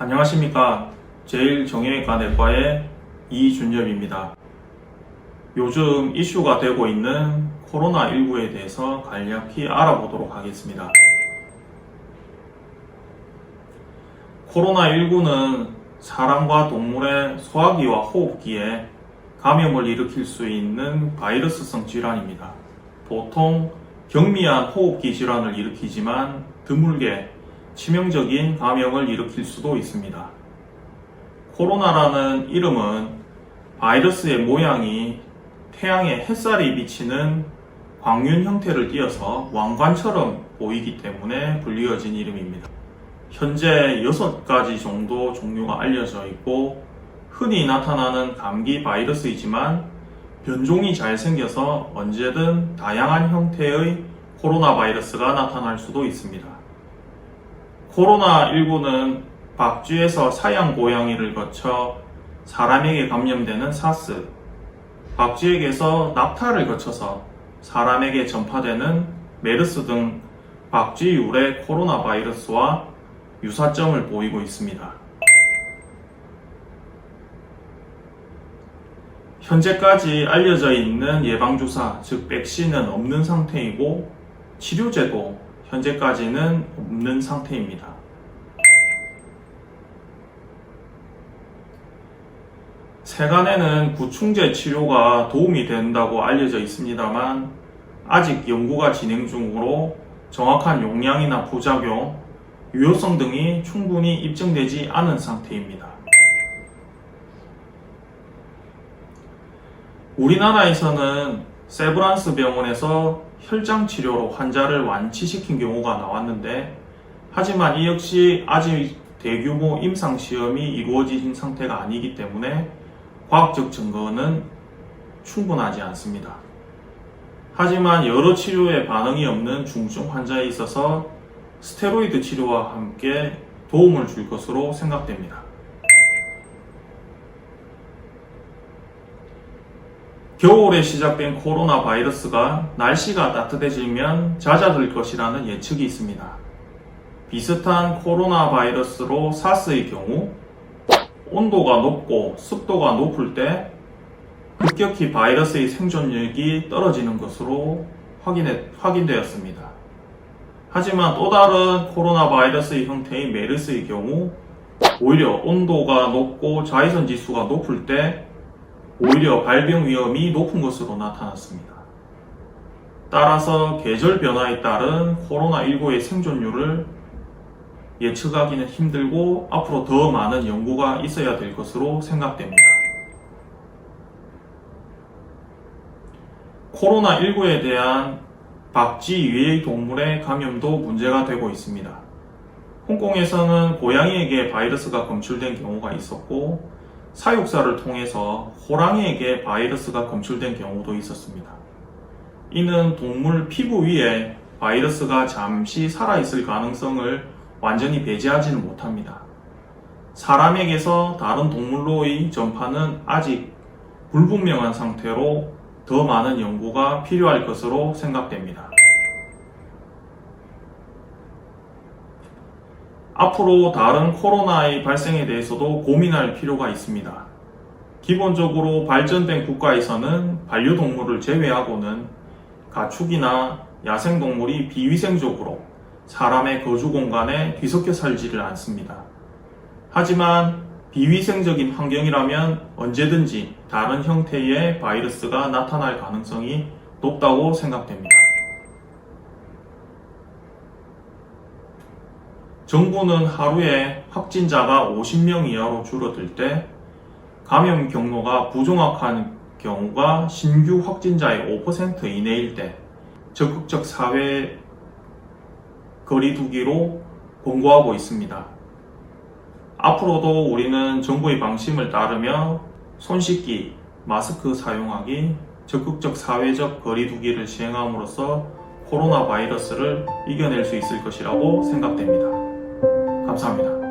안녕하십니까. 제1정형외과 내과의 이준엽입니다. 요즘 이슈가 되고 있는 코로나19에 대해서 간략히 알아보도록 하겠습니다. 코로나19는 사람과 동물의 소화기와 호흡기에 감염을 일으킬 수 있는 바이러스성 질환입니다. 보통 경미한 호흡기 질환을 일으키지만 드물게 치명적인 감염을 일으킬 수도 있습니다. 코로나라는 이름은 바이러스의 모양이 태양의 햇살이 비치는 광윤 형태를 띠어서 왕관처럼 보이기 때문에 불리어진 이름입니다. 현재 6가지 정도 종류가 알려져 있고 흔히 나타나는 감기 바이러스이지만 변종이 잘 생겨서 언제든 다양한 형태의 코로나 바이러스가 나타날 수도 있습니다. 코로나19는 박쥐에서 사양 고양이를 거쳐 사람에게 감염되는 사스, 박쥐에게서 낙타를 거쳐서 사람에게 전파되는 메르스 등 박쥐 유래 코로나 바이러스와 유사점을 보이고 있습니다. 현재까지 알려져 있는 예방주사, 즉 백신은 없는 상태이고 치료제도 현재까지는 없는 상태입니다. 세간에는 구충제 치료가 도움이 된다고 알려져 있습니다만 아직 연구가 진행 중으로 정확한 용량이나 부작용, 유효성 등이 충분히 입증되지 않은 상태입니다. 우리나라에서는 세브란스 병원에서 혈장 치료로 환자를 완치시킨 경우가 나왔는데 하지만 이 역시 아직 대규모 임상시험이 이루어진 상태가 아니기 때문에 과학적 증거는 충분하지 않습니다. 하지만 여러 치료에 반응이 없는 중증 환자에 있어서 스테로이드 치료와 함께 도움을 줄 것으로 생각됩니다. 겨울에 시작된 코로나 바이러스가 날씨가 따뜻해지면 잦아들 것이라는 예측이 있습니다. 비슷한 코로나 바이러스로 사스의 경우 온도가 높고 습도가 높을 때 급격히 바이러스의 생존력이 떨어지는 것으로 확인되었습니다. 하지만 또 다른 코로나 바이러스의 형태인 메르스의 경우 오히려 온도가 높고 자외선 지수가 높을 때 오히려 발병 위험이 높은 것으로 나타났습니다. 따라서 계절 변화에 따른 코로나19의 생존율을 예측하기는 힘들고 앞으로 더 많은 연구가 있어야 될 것으로 생각됩니다. 코로나19에 대한 박쥐 이외의 동물의 감염도 문제가 되고 있습니다. 홍콩에서는 고양이에게 바이러스가 검출된 경우가 있었고 사육사를 통해서 호랑이에게 바이러스가 검출된 경우도 있었습니다. 이는 동물 피부 위에 바이러스가 잠시 살아있을 가능성을 완전히 배제하지는 못합니다. 사람에게서 다른 동물로의 전파는 아직 불분명한 상태로 더 많은 연구가 필요할 것으로 생각됩니다. 앞으로 다른 코로나의 발생에 대해서도 고민할 필요가 있습니다. 기본적으로 발전된 국가에서는 반려동물을 제외하고는 가축이나 야생동물이 비위생적으로 사람의 거주 공간에 뒤섞여 살지를 않습니다. 하지만 비위생적인 환경이라면 언제든지 다른 형태의 바이러스가 나타날 가능성이 높다고 생각됩니다. 정부는 하루에 확진자가 50명 이하로 줄어들 때 감염 경로가 부정확한 경우가 신규 확진자의 5% 이내일 때 적극적 사회 거리두기로 권고하고 있습니다. 앞으로도 우리는 정부의 방침을 따르며 손 씻기, 마스크 사용하기, 적극적 사회적 거리두기를 시행함으로써 코로나 바이러스를 이겨낼 수 있을 것이라고 생각됩니다. 감사합니다.